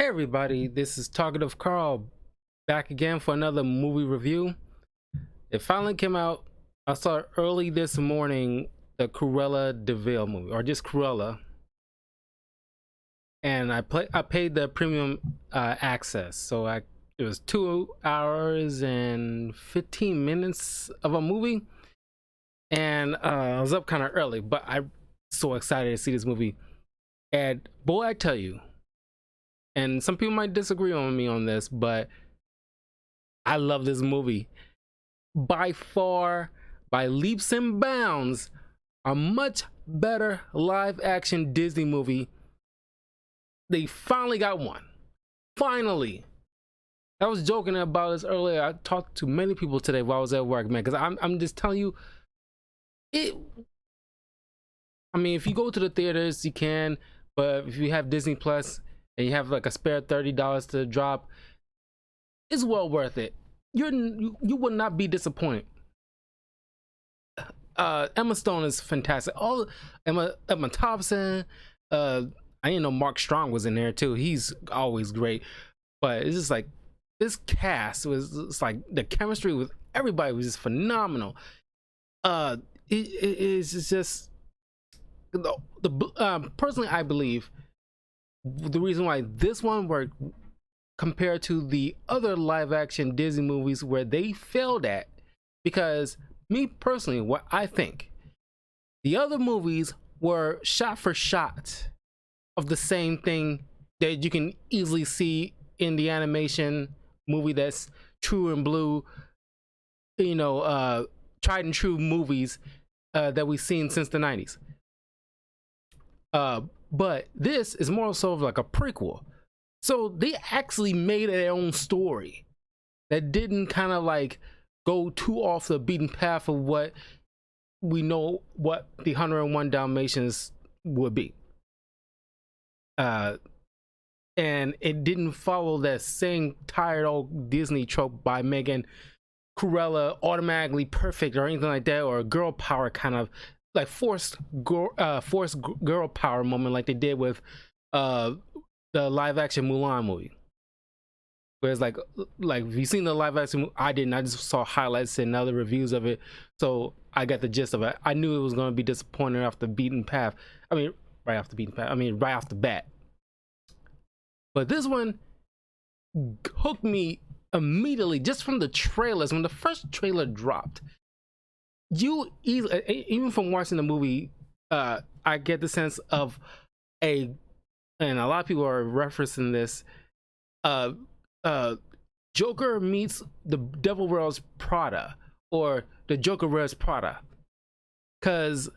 Hey everybody, this is Talkative Carl back again for another movie review. It finally came out. I saw it early this morning, the Cruella DeVille movie, or just Cruella, and I paid the premium access, so it was 2 hours and 15 minutes of a movie, and I was up kind of early, but I'm so excited to see this movie. And boy, I tell you, and some people might disagree on me on this, but I love this movie. By far, by leaps and bounds, a much better live action Disney movie. They finally got one. Finally. I was joking about this earlier. I talked to many people today while I was at work, man, because I'm just telling you, it. I mean, if you go to the theaters, you can, but if you have Disney Plus and you have like a spare $30 to drop, it's well worth it. You will not be disappointed. Emma Stone is fantastic. All Emma Thompson. I didn't know Mark Strong was in there too. He's always great. But it's just like this cast was. It's like the chemistry with everybody was just phenomenal. It's just personally, I believe the reason why this one worked compared to the other live action Disney movies where they failed at, because me personally, what I think, the other movies were shot for shot of the same thing that you can easily see in the animation movie that's true and blue, tried and true movies that we've seen since the 90s. But this is more so of like a prequel. So they actually made their own story that didn't kind of like go too off the beaten path of what we know what the 101 Dalmatians would be. And it didn't follow that same tired old Disney trope by making Cruella automatically perfect or anything like that, or a girl power kind of like forced girl power moment like they did with the live action Mulan movie. Whereas like if you've seen the live action, I didn't. I just saw highlights and other reviews of it, so I got the gist of it. I knew it was going to be disappointing off the beaten path. I mean, right off the beaten path. I mean, right off the bat. But this one hooked me immediately just from the trailers. When the first trailer dropped, even from watching the movie, I get the sense of and a lot of people are referencing this, Joker meets the Devil Wears Prada, or the Joker Wears Prada, because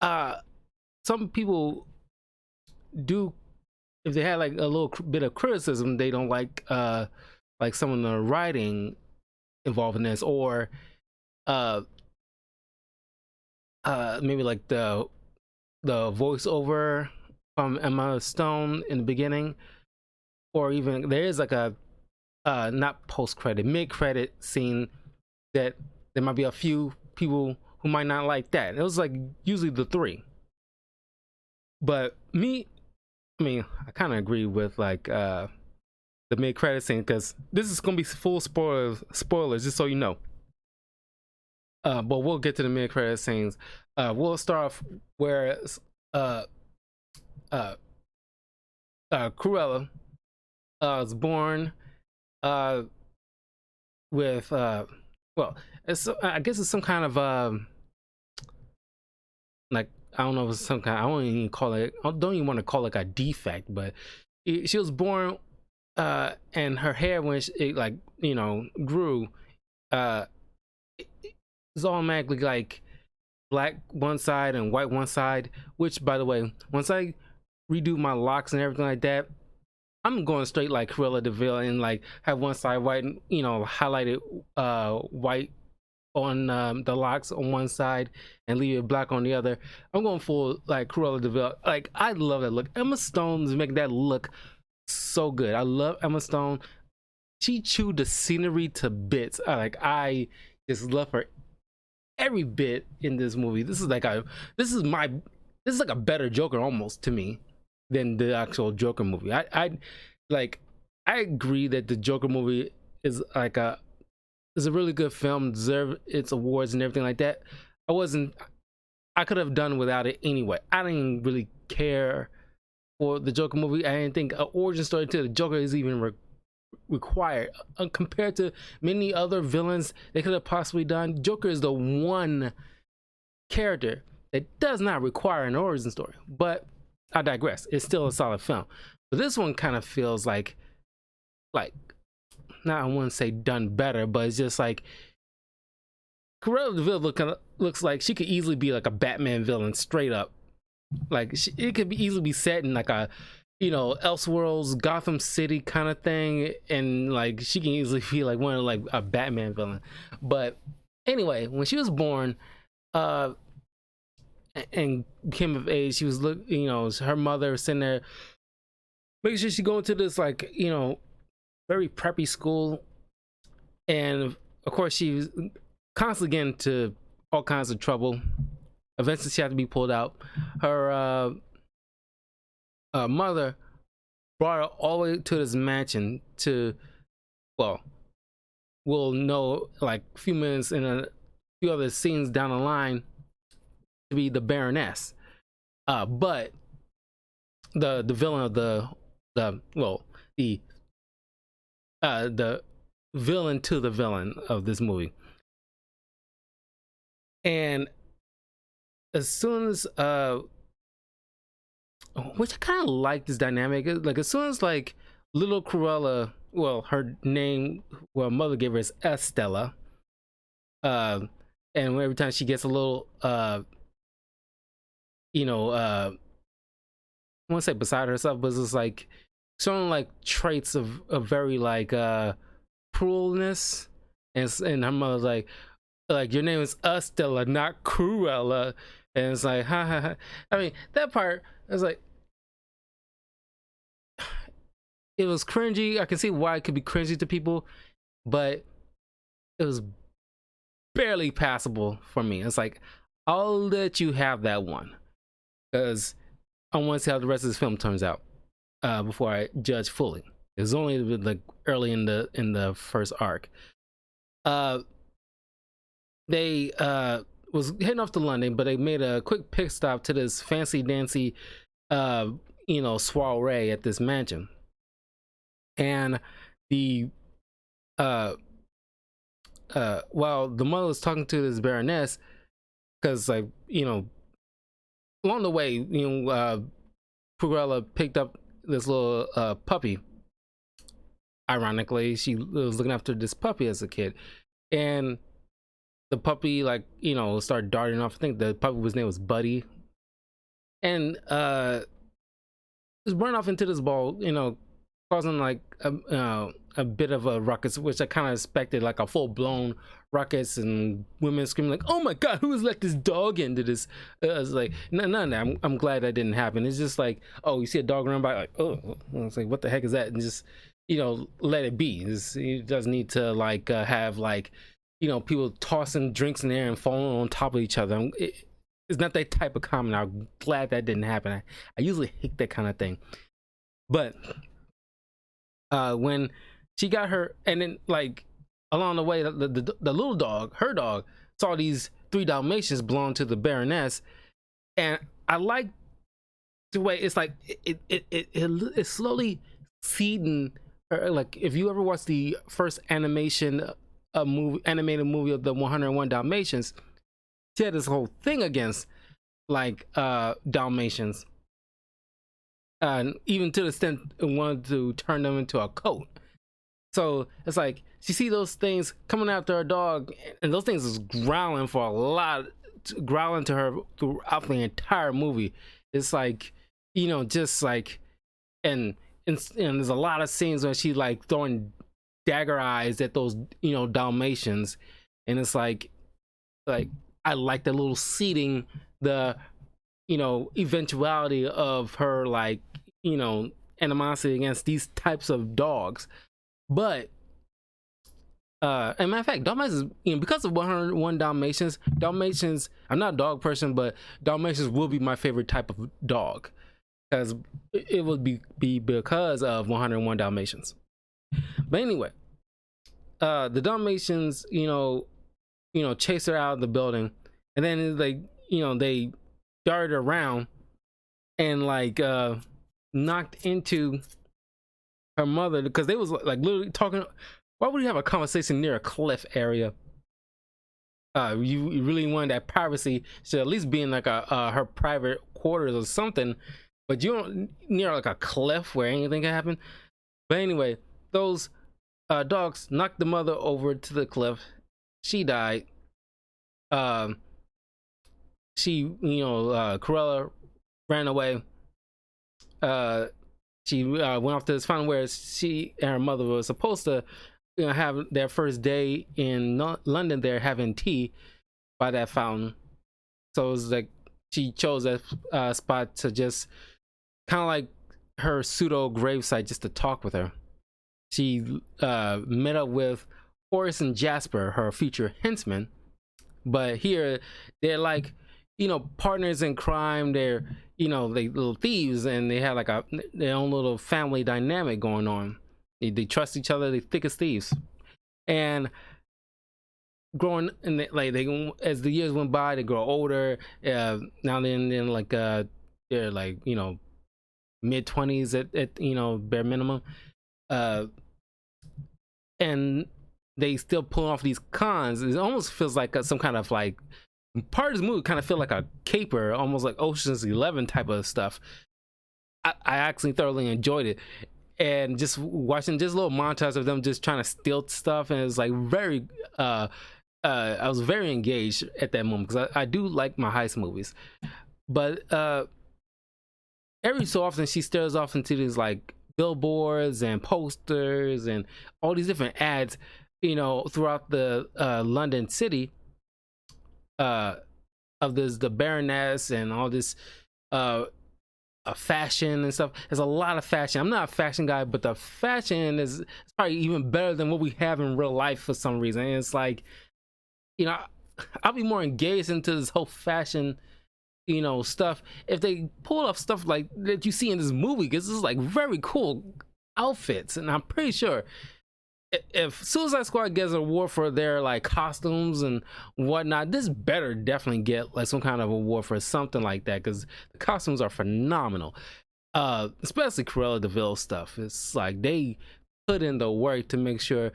some people do, if they had like a little bit of criticism, they don't like some of the writing involved in this, or maybe like the voiceover from Emma Stone in the beginning, or even there is like a not post-credit, mid-credit scene that there might be a few people who might not like that. It was like usually the three. But I kind of agree with like the mid-credit scene, because this is gonna be full spoilers, just so you know. But we'll get to the mid-credit scenes. We'll start off where Cruella was born with well, I guess it's some kind of like, I don't know if it's some kind, I don't even want to call it a defect, but she was born and her hair, when it like grew, it's automatically like black one side and white one side, which, by the way, once I redo my locks and everything like that, I'm going straight like Cruella DeVille and like have one side white and highlighted white on the locks on one side and leave it black on the other. I'm going full like Cruella DeVille. Like, I love that look. Emma Stone is making that look so good. I love Emma Stone. She chewed the scenery to bits. I just love her every bit in this movie. This is like a better Joker almost to me. than the actual Joker movie. Like I agree that the Joker movie is like a really good film, deserve its awards and everything like that. I wasn't I could have done without it anyway. I didn't really care for the Joker movie. I didn't think an origin story to the Joker is even required compared to many other villains they could have possibly done. Joker is the one character that does not require an origin story. But I digress. It's still a solid film. But this one kind of feels like not I wouldn't say done better, but it's just like Cruella de Vil looks like she could easily be like a Batman villain straight up. Like it could be easily be set in like a Elseworlds Gotham City kind of thing, and like she can easily be like one of like a Batman villain. But anyway, when she was born and became of age, she was her mother was sitting there making sure she go into this like very preppy school, and of course she was constantly getting into all kinds of trouble. Eventually she had to be pulled out. Her mother brought her all the way to this mansion to, well, we'll know like a few minutes in a few other scenes down the line, to be the Baroness. But the villain of the villain to the villain of this movie. And as soon as which I kind of like this dynamic, like as soon as like little Cruella, well, her name, well, mother gave her is Estella, and every time she gets a little I won't say beside herself, but it's just like showing like traits of very like cruelness, and her mother's like your name is Estella, not Cruella. And it's like, ha ha ha. I mean, that part, I was like, it was cringy. I can see why it could be cringy to people, but it was barely passable for me. It's like, I'll let you have that one, because I want to see how the rest of this film turns out before I judge fully. It's only like early in the first arc. They was heading off to London, but they made a quick pit stop to this fancy dancy soiree at this mansion. And the while the mother was talking to this Baroness, because like along the way Cruella picked up this little puppy. Ironically, she was looking after this puppy as a kid, and the puppy started darting off. I think the puppy's name was Buddy, and just run off into this ball, causing like a bit of a ruckus, which I kind of expected, like a full-blown ruckus and women screaming like, "Oh my god, who has let this dog into this?" I was like, no, I'm glad that didn't happen. It's just like, oh, you see a dog run by, like, oh, it's like, what the heck is that? And just let it be. It doesn't need to like have like people tossing drinks in the air and falling on top of each other. It's not that type of comment. I'm glad that didn't happen. I usually hate that kind of thing. But when she got her, and then like along the way, the little dog, her dog, saw these 3 Dalmatians belong to the Baroness, and I like the way it's like it's slowly feeding her. Like if you ever watched the first animated movie of the 101 Dalmatians, she had this whole thing against like Dalmatians, and even to the extent it wanted to turn them into a coat. So it's like she see those things coming after her dog, and those things is growling growling to her throughout the entire movie. It's like just like and there's a lot of scenes where she like throwing dagger eyes at those Dalmatians, and it's like I like the little seeding, the eventuality of her like animosity against these types of dogs. But and matter of fact, Dalmatians, because of 101 Dalmatians, I'm not a dog person, but Dalmatians will be my favorite type of dog. because it would be because of 101 Dalmatians. But anyway, the Dalmatians, chase her out of the building, and then like they darted around and like knocked into her mother because they was like literally talking. Why would you have a conversation near a cliff area? You really want that privacy should at least be in like a her private quarters or something, but you don't near like a cliff where anything can happen. But anyway, those dogs knocked the mother over to the cliff. She died. Um, Cruella ran away. She went off to this fountain where she and her mother were supposed to have their first day in London. They're having tea by that fountain. So it was like she chose that spot to just kind of like her pseudo gravesite just to talk with her. She met up with Horace and Jasper, her future henchmen. But here they're like, partners in crime. They're, they little thieves, and they have like their own little family dynamic going on. They trust each other. They thick as thieves. And growing, and they as the years went by, they grow older. Now then like they're like mid-20s at bare minimum. And they still pull off these cons. It almost feels like some kind of like part of this movie kind of feel like a caper, almost like Ocean's 11 type of stuff. I actually thoroughly enjoyed it, and just watching just little montage of them just trying to steal stuff, and it was like very I was very engaged at that moment because I do like my heist movies. But every so often she stares off into these like billboards and posters and all these different ads throughout the London city of the Baroness and all this fashion and stuff. There's a lot of fashion. I'm not a fashion guy, but the fashion is probably even better than what we have in real life for some reason. And it's like, I'll be more engaged into this whole fashion stuff if they pull off stuff like that you see in this movie, because this is like very cool outfits. And I'm pretty sure if Suicide Squad gets an award for their like costumes and whatnot, this better definitely get like some kind of award for something like that, because the costumes are phenomenal. Especially Cruella de Vil stuff. It's like they put in the work to make sure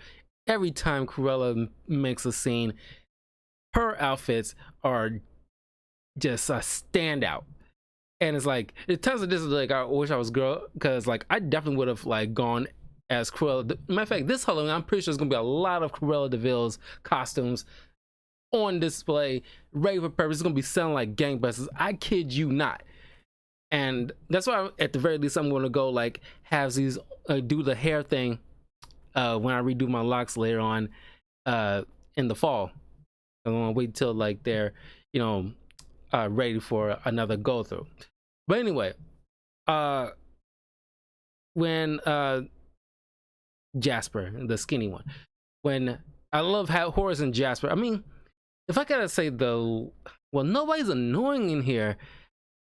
every time Cruella makes a scene, her outfits are just a standout. And it's like, it tells me this is like, I wish I was girl, because like I definitely would have like gone as Cruella. Matter of fact, this Halloween I'm pretty sure there's gonna be a lot of Cruella de Vil's costumes on display, ready for purpose. It's gonna be selling like gangbusters. I kid you not. And that's why at the very least I'm gonna go like have these do the hair thing when I redo my locks later on in the fall. I'm gonna wait till like they're ready for another go through. But anyway, when Jasper, the skinny one, when I love how Horace and Jasper, I mean, if I gotta say though, well, nobody's annoying in here,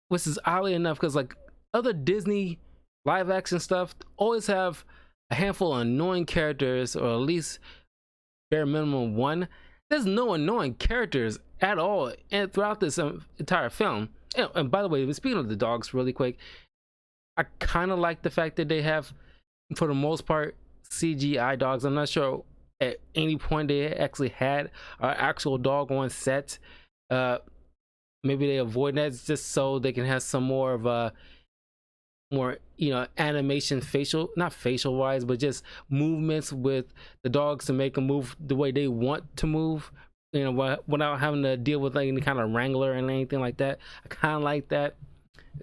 which is oddly enough, because like other Disney live action stuff always have a handful of annoying characters, or at least bare minimum one. There's no annoying characters at all and throughout this entire film. And by the way, speaking of the dogs really quick, I kind of like the fact that they have, for the most part, CGI dogs. I'm not sure at any point they actually had an actual dog on set. Maybe they avoid that just so they can have some more of a more animation, not facial wise, but just movements with the dogs to make them move the way they want to move, without having to deal with like any kind of wrangler and anything like that. I kind of like that.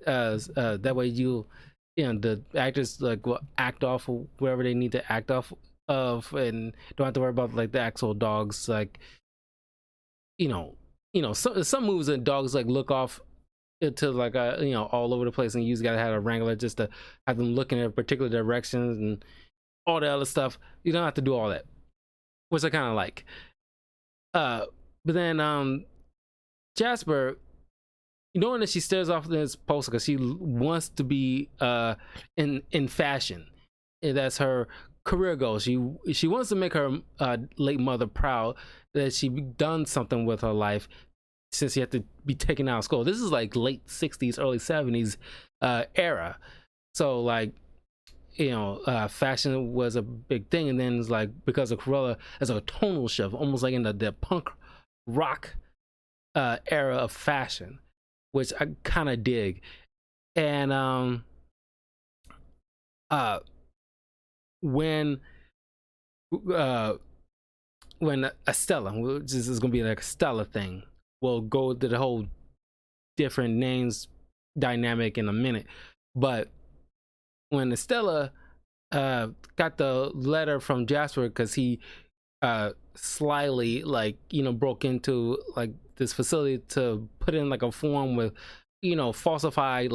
That way the actors like will act off of wherever they need to act off of, and don't have to worry about like the actual dogs. Like some moves that dogs like look off to like all over the place, and you just gotta have a wrangler just to have them looking in particular directions and all the other stuff. You don't have to do all that, which I kind of like. But then Jasper, knowing that she stares off this poster because she wants to be in fashion. And that's her career goal. She wants to make her late mother proud that she done something with her life since she had to be taken out of school. This is like late 60s, early 70s era. So like, fashion was a big thing, and then it's like because of Cruella, as a tonal shift, almost like in the punk rock era of fashion, which I kind of dig. And when Estella, which is going to be like a Stella thing, we'll go to the whole different names dynamic in a minute. But when Estella got the letter from Jasper because he slyly broke into like this facility to put in like a form with falsified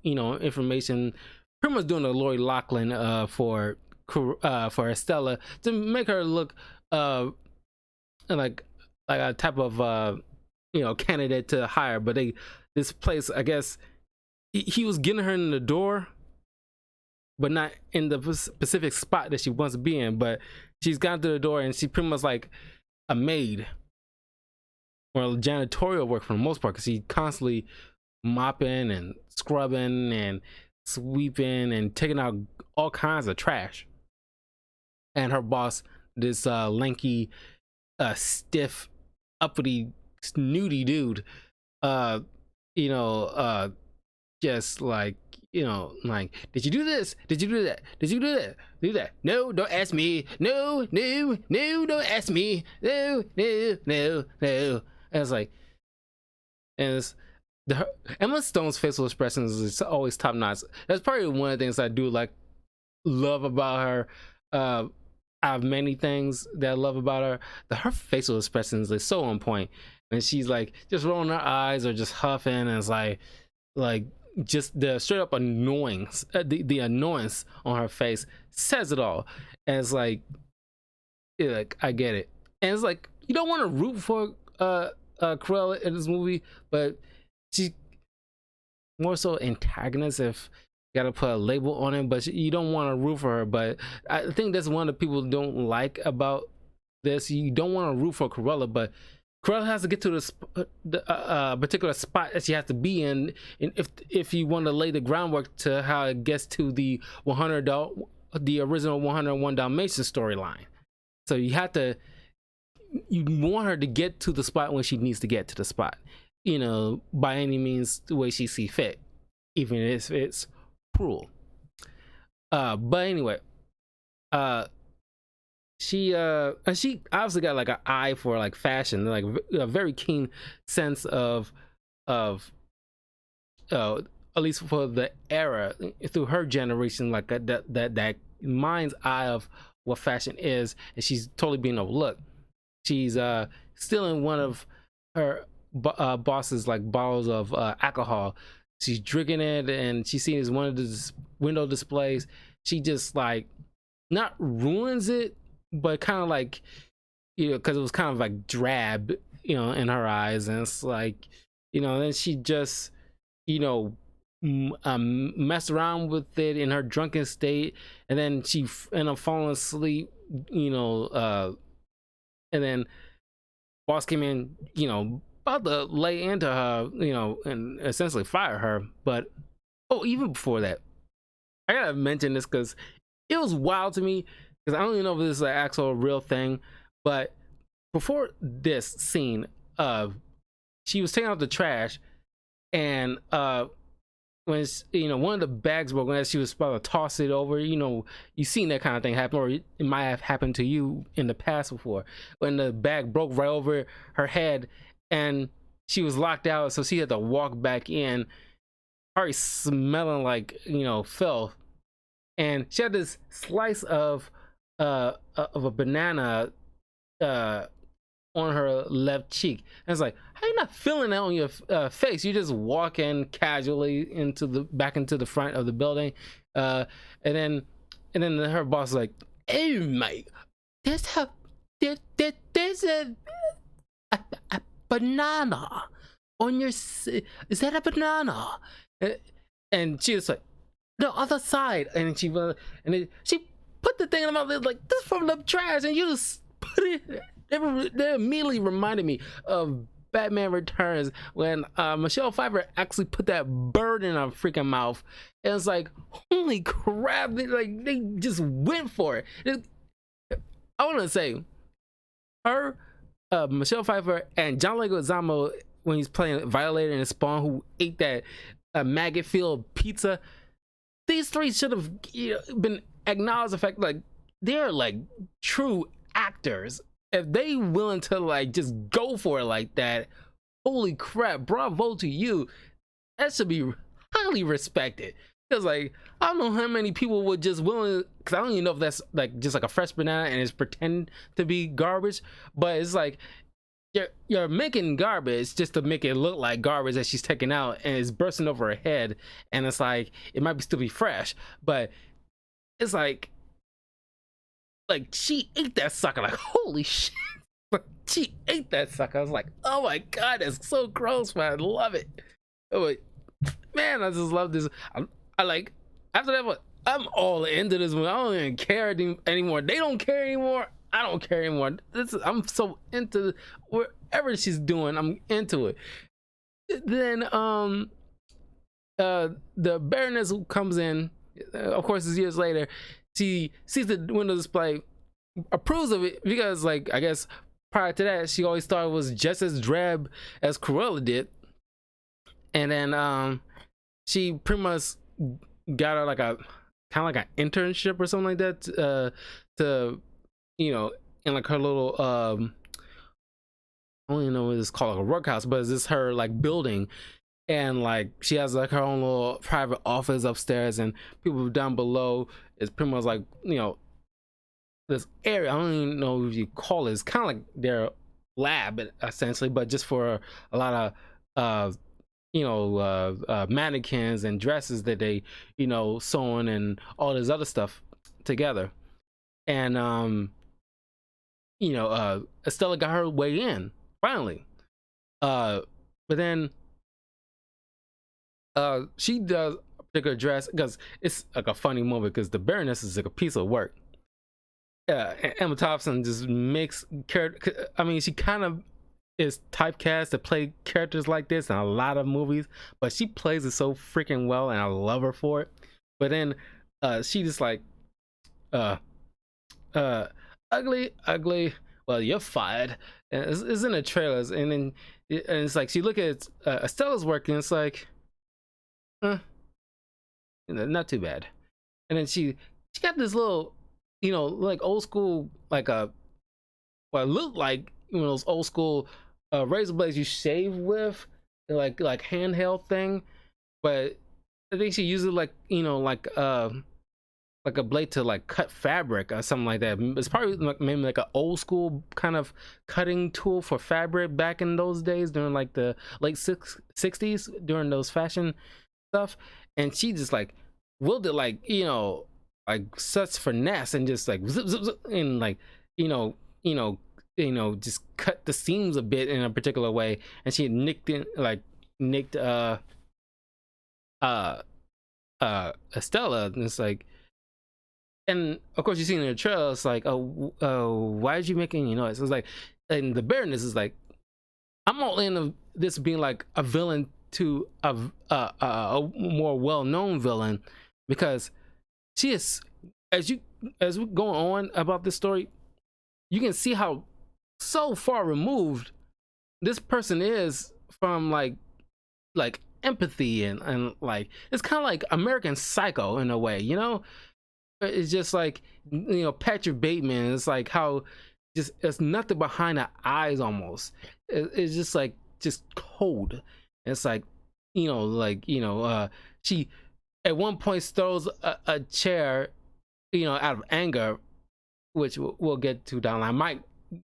information, pretty much doing a Lori Loughlin for Estella to make her look like a type of candidate to hire. But this place, I guess he was getting her in the door, but not in the specific spot that she wants to be in. But she's gone through the door, and she's pretty much like a maid or janitorial work for the most part, because she's constantly mopping and scrubbing and sweeping and taking out all kinds of trash. And her boss, this lanky, stiff, uppity, snooty dude, just like, did you do this? Did you do that? Did you do that? Do that? No, don't ask me. No, no, no, don't ask me. No, no, no, no. And it's like, Emma Stone's facial expressions is always top notch. That's probably one of the things I do love about her. I have many things that I love about her. Her facial expressions is so on point, and she's like just rolling her eyes or just huffing, and it's like just the straight up annoyance, the annoyance on her face says it all. And it's like I get it, and it's like you don't want to root for Cruella in this movie, but she's more so antagonist if you gotta put a label on it. But you don't want to root for her. But I think that's one of the people don't like about this. You don't want to root for Cruella, but Cruella has to get to the particular spot that she has to be in, and if you want to lay the groundwork to how it gets to the original 101 Dalmatians storyline. So you want her to get to the spot when she needs to get to the spot, by any means the way she see fit, even if it's cruel. But anyway, she obviously got like an eye for like fashion, like a very keen sense of at least for the era through her generation, like that mind's eye of what fashion is, and she's totally being overlooked. She's stealing one of her boss's like bottles of alcohol. She's drinking it, and she sees one of the window displays. She just like not ruins it, but kind of like, because it was kind of like drab, in her eyes, and it's like, then she just, messed around with it in her drunken state, and then she ended up falling asleep, and then boss came in, about to lay into her, and essentially fire her. But even before that, I gotta mention this because it was wild to me, because I don't even know if this is an actual real thing. But before this scene, she was taking out the trash, and when one of the bags broke, as she was about to toss it over, you've seen that kind of thing happen, or it might have happened to you in the past before, when the bag broke right over her head and she was locked out, so she had to walk back in, already smelling like filth. And she had this slice of a banana on her left cheek, and it's like, how you not feeling that on your face? You just walk in casually back into the front of the building, and then her boss is like, hey mate, there's a banana on your is that a banana? Uh, and she was like, the other side. And she put the thing in my mouth like, this from the trash, and you just put it. They immediately reminded me of Batman Returns when Michelle Pfeiffer actually put that bird in her freaking mouth. And it's like, holy crap! They just went for it. I want to say, her, Michelle Pfeiffer, and John Leguizamo when he's playing Violator and Spawn, who ate that maggot-filled pizza. These three should have been acknowledged the fact like they're like true actors. If they willing to like just go for it like that, holy crap, bravo to you. That should be highly respected. Because like, I don't know how many people would just willing, because I don't even know if that's like just like a fresh banana and it's pretend to be garbage, but it's like you're making garbage just to make it look like garbage that she's taking out, and it's bursting over her head, and it's like it might be still be fresh, but it's like she ate that sucker. Like, holy shit. She ate that sucker. I was like, oh my god, that's so gross, man. I love it. Oh, man, I just love this. I like, after that, I'm all into this movie. I don't even care anymore. They don't care anymore. I don't care anymore. I'm so into wherever she's doing. I'm into it. Then the Baroness who comes in, of course, it's years later. She sees the window display, approves of it because, like, I guess prior to that, she always thought it was just as drab as Cruella did. And then she pretty much got her like a kind of like an internship or something like that to in like her little I don't even know what it's called, like a workhouse, but it's just her like building, and like she has like her own little private office upstairs, and people down below is pretty much like this area. I don't even know if you call it. It's kind of like their lab essentially, but just for a lot of mannequins and dresses that they sewing and all this other stuff together. And Estella got her way in finally, but then she does a particular dress because it's like a funny moment because the Baroness is like a piece of work. Emma Thompson just makes character. I mean, she kind of is typecast to play characters like this in a lot of movies, but she plays it so freaking well, and I love her for it. But then she just like ugly, well, you're fired. And it's in the trailers, and then it's like she look at Estella's work, and it's like not too bad. And then she got this little like old school, like what looked like those old school razor blades you shave with, like handheld thing, but I think she uses like like a blade to like cut fabric or something like that. It's probably like maybe like an old school kind of cutting tool for fabric back in those days during like the late 60s during those fashion stuff. And she just like wielded like like such finesse and just like zip, zip, zip, and like just cut the seams a bit in a particular way, and she nicked Estella, and it's like, and of course you see in the trailer, it's like, why did you make any noise? It's like, and the Baroness is like, I'm all in this being like a villain to a more well-known villain, because she is, as we go on about this story, you can see how so far removed this person is from like empathy and like, it's kind of like American Psycho in a way, it's just like Patrick Bateman. It's like how just it's nothing behind the eyes almost. It's just like just cold. It's like she at one point throws a chair out of anger, which we'll get to down the line. I might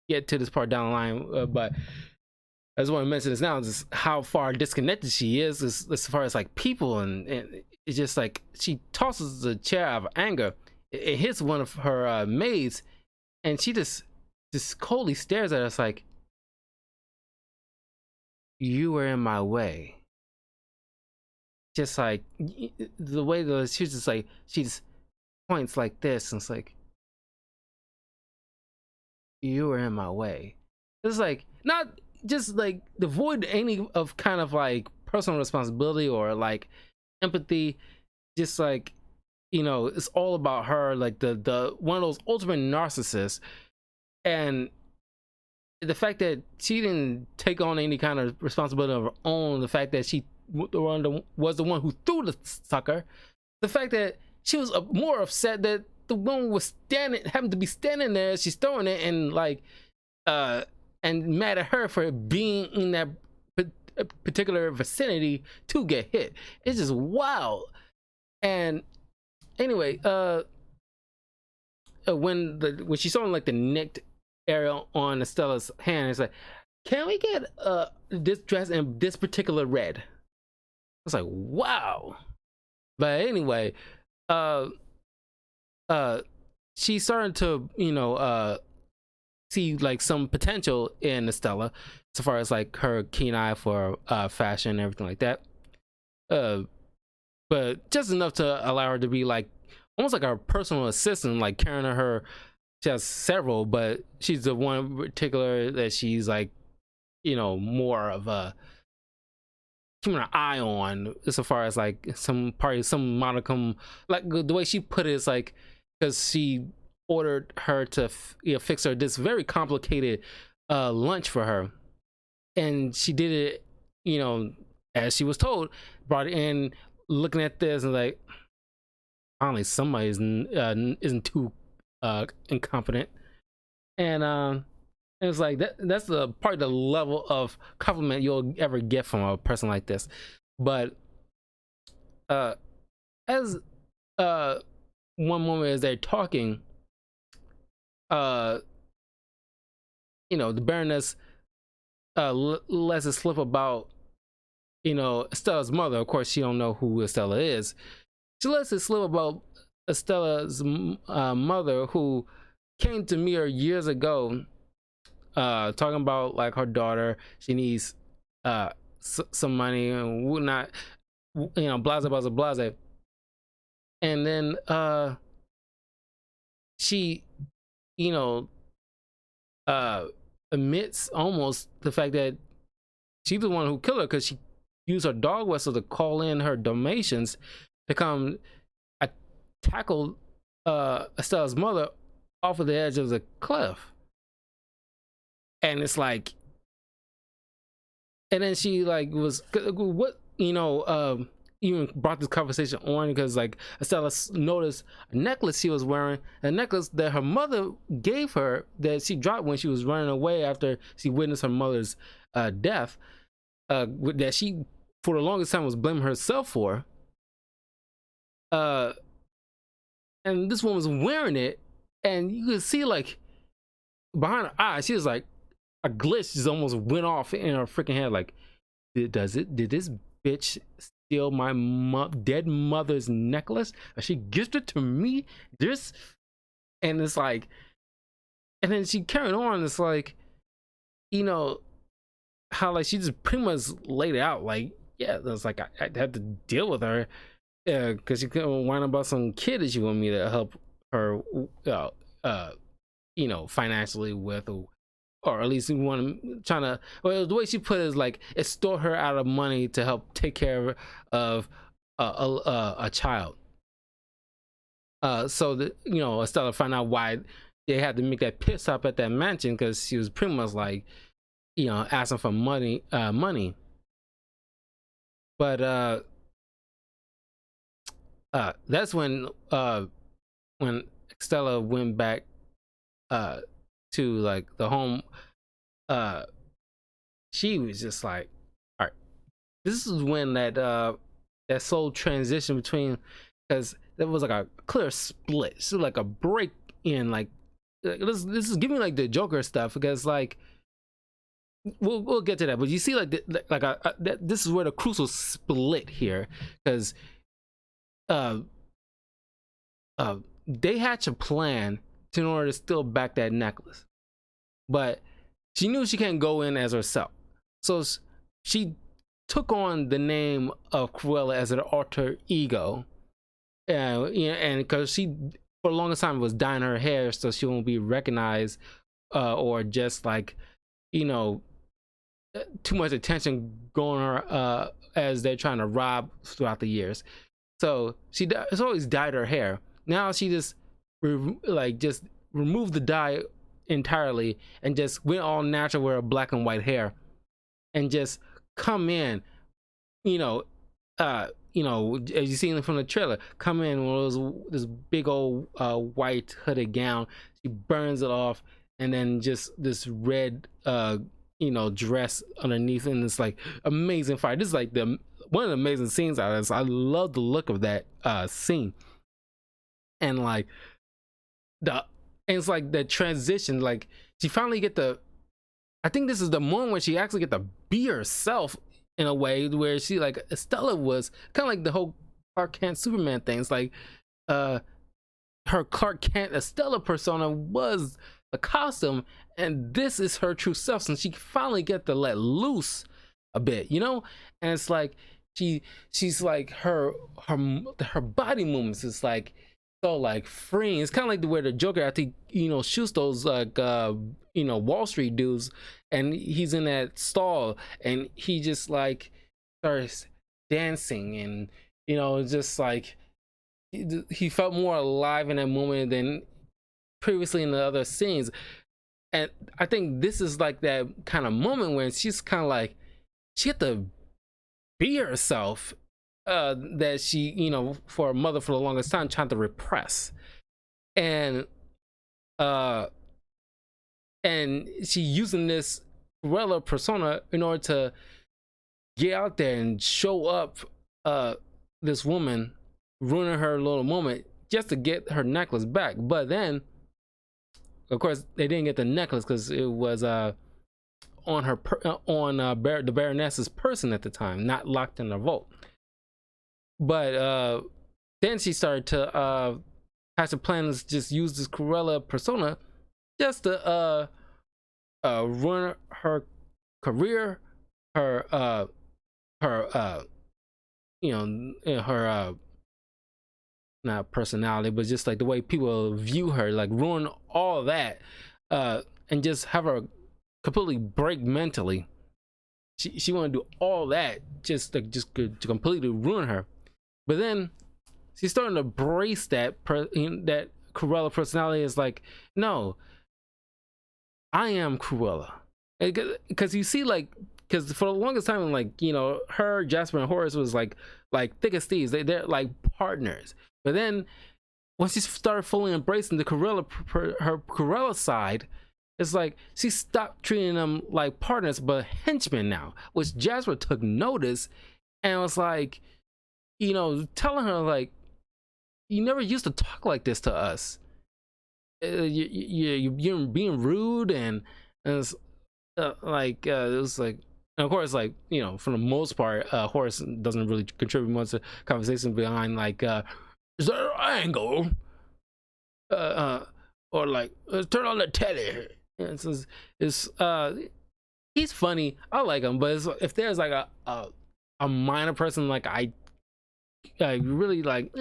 get to this part down the line, but I just want to mention this now, just how far disconnected she is as far as like people, and it's just like she tosses the chair out of anger. It hits one of her maids, and she just coldly stares at us like, you were in my way. Just like the way that she's just like, she just points like this, and it's like, you were in my way. It's like, not just like devoid any of kind of like personal responsibility or like empathy. Just like, it's all about her, like the one of those ultimate narcissists. And the fact that she didn't take on any kind of responsibility of her own, the fact that she was the one who threw the sucker, the fact that she was more upset that the woman was happened to be standing there as she's throwing it, and like and mad at her for being in that particular vicinity to get hit. It's just wild. And anyway, when she saw like the nicked area on Estella's hand, it's like, can we get this dress in this particular red? It's like, wow. But anyway, she's starting to see like some potential in Estella, so far as like her keen eye for fashion and everything like that. But just enough to allow her to be like almost like her personal assistant, like carrying her. She has several, but she's the one in particular that she's like, more of a keeping an eye on, as far as like some modicum, like the way she put it is like, because she ordered her to fix her this very complicated lunch for her, and she did it, as she was told, brought it in, looking at this and like, finally somebody isn't too incompetent. And it was like that's the part of the level of compliment you'll ever get from a person like this. But as one moment as they're talking, the Baroness lets it slip about Estella's mother. Of course, she don't know who Estella is. She lets it slip about Estella's mother, who came to meet her years ago, talking about like her daughter. She needs some money and whatnot, blase blase blase. And then she admits almost the fact that she's the one who killed her, because she used her dog whistle to call in her Dalmatians to come tackle Estella's mother off of the edge of the cliff. And it's like, and then she like was what even brought this conversation on, because like Estella noticed a necklace she was wearing, a necklace that her mother gave her, that she dropped when she was running away after she witnessed her mother's death, that she for the longest time was blaming herself for. And this woman was wearing it, and you could see like behind her eyes, she was like, a glitch just almost went off in her freaking head. Like, did this bitch steal my dead mother's necklace? She gifted to me this? And it's like, and then she carried on. It's like, how like she just pretty much laid it out. Like, yeah, that's like I had to deal with her, because she couldn't whine about some kid that she wanted me to help her, financially with, or at least trying to, well, the way she put it is like, extort her out of money to help take care of a child. So that Estella found out why they had to make that pit stop at that mansion, because she was pretty much like, asking for money. But that's when Stella went back to like the home. She was just like, all right, this is when that soul transition between, because there was like a clear split, so like a break in, like this is giving like the Joker stuff, because like we'll get to that, but you see like this is where the crucial split here, because they hatch a plan in order to steal back that necklace, but she knew she can't go in as herself. So she took on the name of Cruella as an alter ego, and because she for the longest time was dyeing her hair so she won't be recognized, or just like, you know, too much attention going on her, as they're trying to rob throughout the years. So it's always dyed her hair. Now she just just removed the dye entirely and just went all natural with her black and white hair, and just come in, you know, as you seen from the trailer, come in with this big old white hooded gown. She burns it off, and then just this red dress underneath, and it's like amazing fight. This is like one of the amazing scenes out of this. I love the look of that scene, and like it's like the transition. Like she finally get the. I think this is the moment when she actually get to be herself in a way where she like Estella was kind of like the whole Clark Kent Superman thing. It's like her Clark Kent Estella persona was a costume, and this is her true self, since she finally get to let loose a bit, and it's like she's like her body movements is like so like freeing. It's kind of like the way the Joker, I think, shoots those like Wall Street dudes, and he's in that stall and he just like starts dancing, and just like he felt more alive in that moment than previously in the other scenes. And I think this is like that kind of moment when she's kind of like she had to be herself, that she for a mother for the longest time trying to repress, and she using this Cruella persona in order to get out there and show up this woman, ruining her little moment just to get her necklace back. But then of course they didn't get the necklace because it was on her the Baroness's person at the time, not locked in the vault. But then she started to have some plans, just use this Cruella persona just to ruin her career, her not personality, but just like the way people view her, like ruin all that, and just have her completely break mentally. She want to do all that just to completely ruin her. But then she's starting to embrace that that Cruella personality. Is like, no, I am Cruella, because you see, like, because for the longest time, like, her, Jasper, and Horace was like thick as thieves. They're like partners. But then once she started fully embracing the her Cruella side, it's like she stopped treating them like partners but henchmen now, which Jasper took notice and was like, telling her like, you never used to talk like this to us. You're being rude, and it's it was like, and of course, like, for the most part, Horace doesn't really contribute much to conversation behind like, is there an angle? Or like, turn on the telly. And it's he's funny. I like him, but if there's like a minor person like I really like,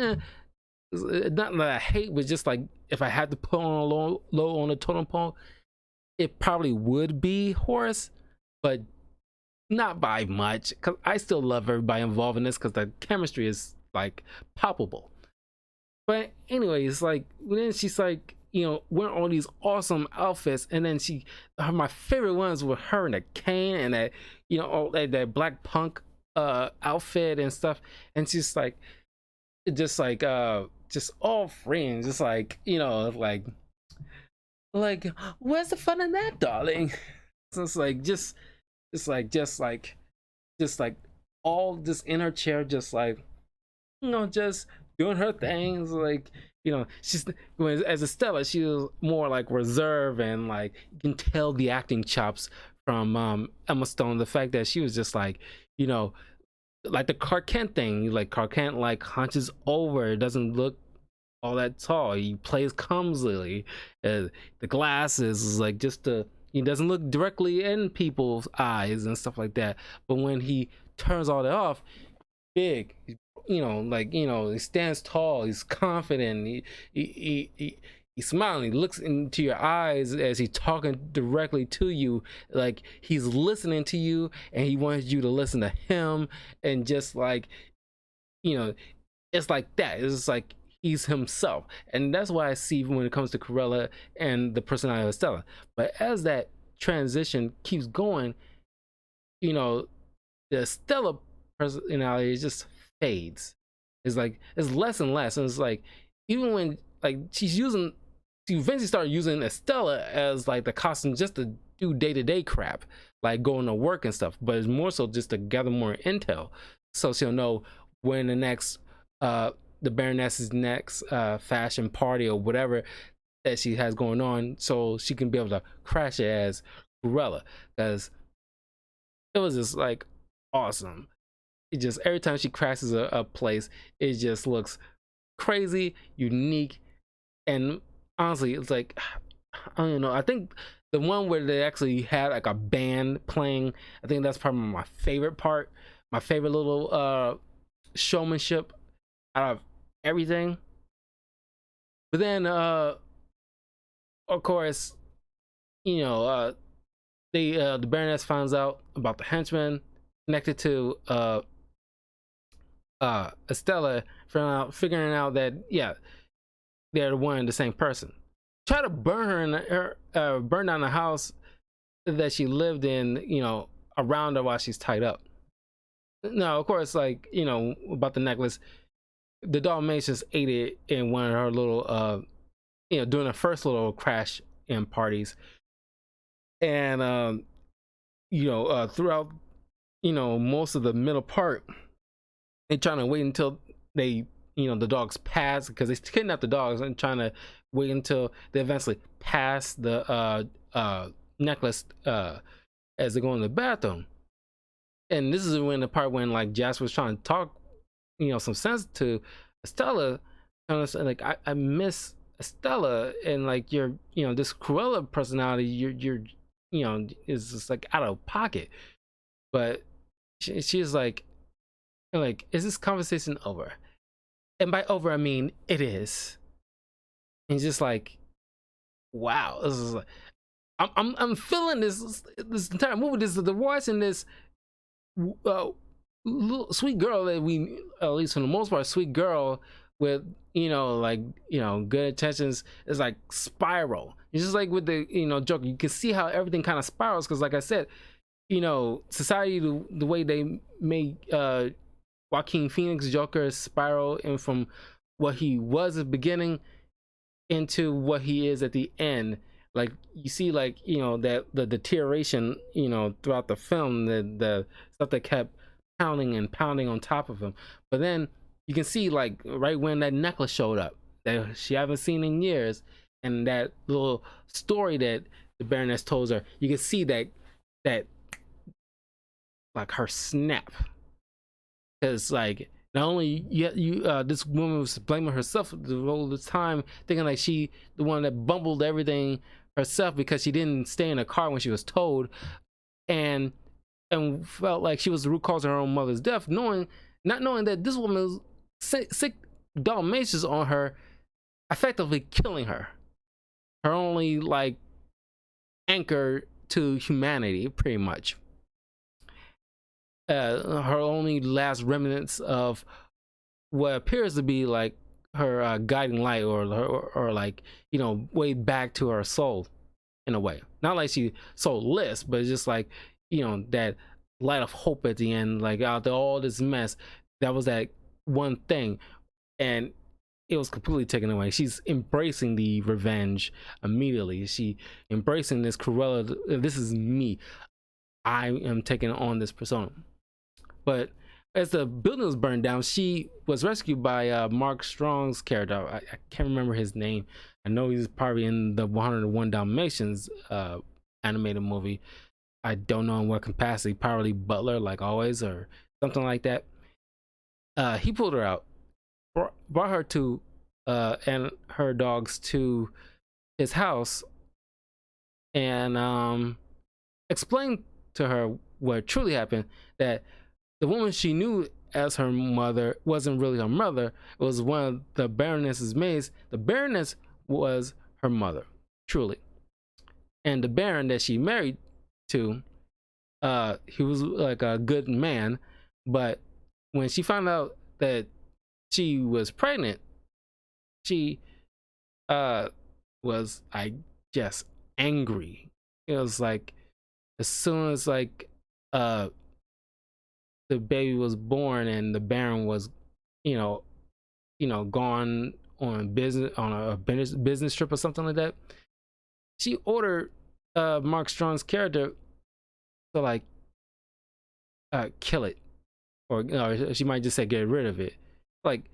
not that I hate, but just like if I had to put on a low on the totem pole, it probably would be Horace, but not by much, because I still love everybody involved in this because the chemistry is like palpable. But anyways, like then she's like, wearing all these awesome outfits, and then my favorite ones were her and the cane and that, all that black punk outfit and stuff, and she's like, just like just all freeing, just like, like where's the fun in that, darling? So it's like just like all just in her chair, just like, just doing her things, like, she's, as Estella, she was more like reserved, and like you can tell the acting chops from Emma Stone, the fact that she was just like, like the Clark Kent thing, like Clark Kent like hunches over, doesn't look all that tall, he plays clumsily, the glasses is like just to he doesn't look directly in people's eyes and stuff like that. But when he turns all that off, big, he stands tall, he's confident, he's smiling, he looks into your eyes as he's talking directly to you, like he's listening to you and he wants you to listen to him. And just like, you know it's like that. It's just like he's himself. And that's why I see when it comes to Cruella and the personality of Stella. But as that transition keeps going, you know the Stella personality just fades. It's like it's less and less. And it's like, even when like she eventually started using Estella as like the costume just to do day-to-day crap, like going to work and stuff. But it's more so just to gather more intel, so she'll know when the Baroness's next fashion party or whatever that she has going on, so she can be able to crash it as Cruella. Because it was just like awesome. It just, every time she crashes a place, it just looks crazy, unique. And honestly, it's like, I don't know, I think the one where they actually had like a band playing, I think that's probably my favorite part, my favorite little showmanship out of everything. But then of course, the Baroness finds out about the henchman connected to Estella, figuring out that, yeah, they're one and the same person. Try to burn down the house that she lived in, around her while she's tied up. Now, of course, like, about the necklace, the Dalmatians ate it in one of her little, during her first little crash in parties. And, throughout, most of the middle part, they're trying to wait until they, the dogs pass, because they kidnap the dogs, and trying to wait until they eventually pass the necklace as they go in the bathroom. And this is when the part when like Jasper was trying to talk, some sense to Estella, and like, I miss Estella, and like this Cruella personality, you're is just like out of pocket. But she's like, is this conversation over? And by over, I mean it is. And just like, wow, this is like, I'm feeling this entire movie. This the watching this little sweet girl that we, at least for the most part, sweet girl with good intentions, is like spiral. It's just like with the Joker. You can see how everything kind of spirals, because like I said, society, the way they made Joaquin Phoenix Joker spiral, and from what he was at the beginning into what he is at the end. Like you see, like that the deterioration, throughout the film, the stuff that kept pounding and pounding on top of him. But then you can see, like, right when that necklace showed up that she haven't seen in years, and that little story that the Baroness told her, you can see that like her snap. Because like, not only this woman was blaming herself the whole time, thinking like she the one that bumbled everything herself because she didn't stay in a car when she was told, and felt like she was the root cause of her own mother's death, not knowing that this woman was sick Dalmatians on her, effectively killing her only like anchor to humanity, pretty much. Her only last remnants of what appears to be like her guiding light, or like way back to her soul, in a way. Not like she soulless, but just like that light of hope at the end. Like, out of all this mess, that was that one thing, and it was completely taken away. She's embracing the revenge immediately. She embracing this Cruella. This is me. I am taking on this persona. But as the building was burned down, she was rescued by Mark Strong's character. I can't remember his name. I know he's probably in the 101 Dalmatians animated movie. I don't know in what capacity. Probably butler, like always, or something like that. He pulled her out, brought her to and her dogs to his house, and explained to her what truly happened, that the woman she knew as her mother wasn't really her mother. It was one of the Baroness's maids. The Baroness was her mother, truly. And the Baron that she married to, he was like a good man, but when she found out that she was pregnant, she was, I guess, angry. It was like, as soon as like uh the baby was born and the Baron was, you know, gone on a business trip or something like that, she ordered Mark Strong's character to like kill it, or she might just say get rid of it. Like,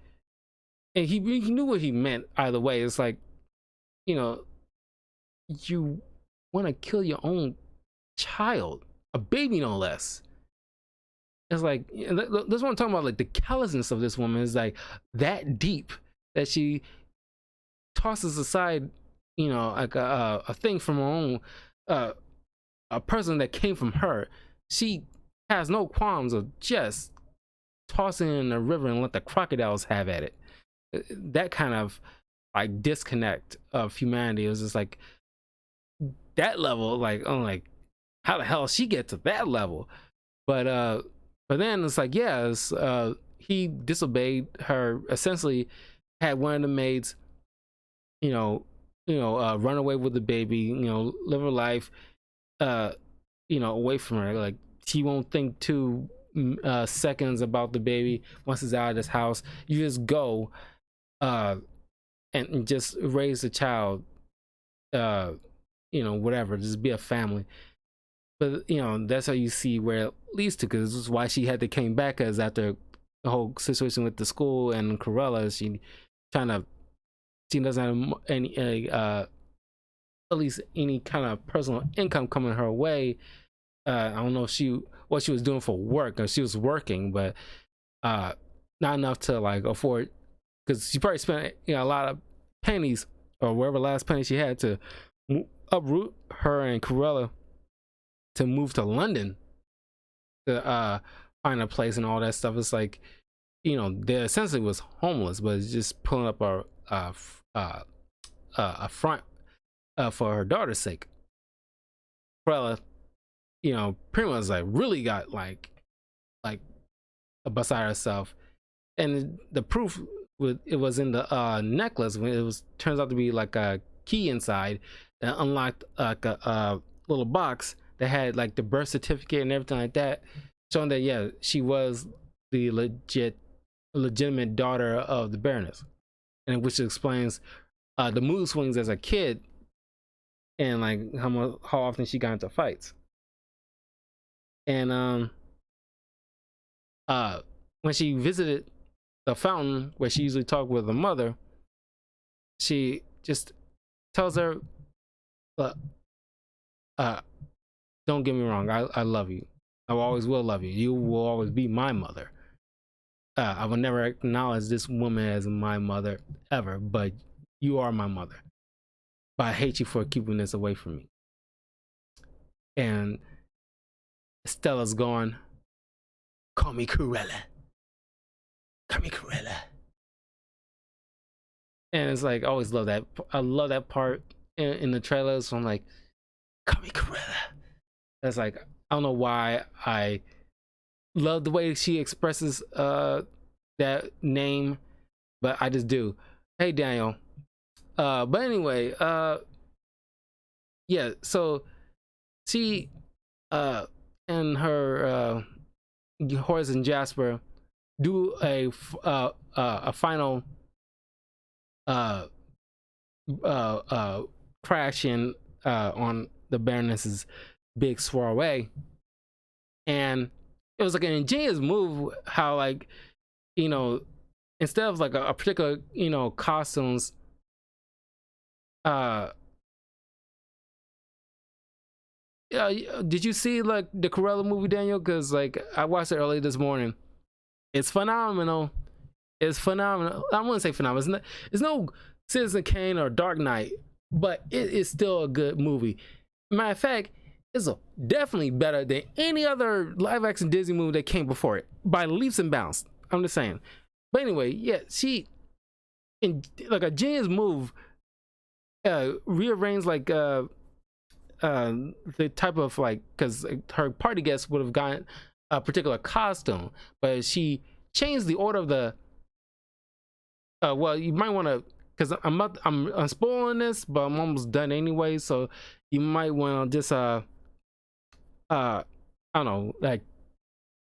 and he knew what he meant either way. It's like, you know, you want to kill your own child, a baby no less. It's like, that's what I'm talking about. Like, the callousness of this woman is like that deep that she tosses aside, like a thing from her own, a person that came from her. She has no qualms of just tossing it in the river and let the crocodiles have at it. That kind of like disconnect of humanity is just like that level. Like, I'm like, how the hell she get to that level? But then it's like, yeah, he disobeyed her. Essentially, had one of the maids, run away with the baby, live her life, away from her. Like, she won't think 2 seconds about the baby once it's out of this house. You just go, and just raise the child, whatever, just be a family. But that's how you see where it leads to, because this is why she had to came back, because after the whole situation with the school and Cruella, she doesn't have any at least any kind of personal income coming her way. I don't know what she was doing for work, or she was working, but not enough to like afford, because she probably spent a lot of pennies, or whatever last penny she had, to uproot her and Cruella to move to London to find a place and all that stuff. It's like, they essentially was homeless, but it's just pulling up a front for her daughter's sake. Cruella, pretty much like really got like beside herself, and the proof it was in the necklace, when it was turns out to be like a key inside that unlocked like a little box that had like the birth certificate and everything like that, showing that, yeah, she was the legitimate daughter of the Baroness, and which explains the mood swings as a kid, and like how often she got into fights. And when she visited the fountain where she usually talked with her mother, she just tells her, don't get me wrong, I love you. I always will love you. You will always be my mother. I will never acknowledge this woman as my mother ever, but you are my mother. But I hate you for keeping this away from me. And Stella's going, call me Cruella. Call me Cruella. And it's like, I always love that. I love that part in the trailers. So I'm like, call me Cruella. That's like, I don't know why I love the way she expresses that name, but I just do. Hey, Daniel. But anyway, yeah, so she and her Horace and Jasper do a final crashing on the Baroness's big soiree, and it was like an ingenious move how, like, instead of like a particular costumes, did you see like the Cruella movie, Daniel? Because like I watched it early this morning. It's phenomenal. It's phenomenal. I wouldn't say phenomenal. It's no Citizen Kane or Dark Knight, but it is still a good movie. Matter of fact, it's definitely better than any other live action Disney movie that came before it by leaps and bounds. I'm just saying. But anyway, yeah, she in like a genius move, rearranged like the type of like, because her party guests would have gotten a particular costume, but she changed the order of the well, you might want to, because I'm spoiling this, but I'm almost done anyway, so you might want to just I don't know, like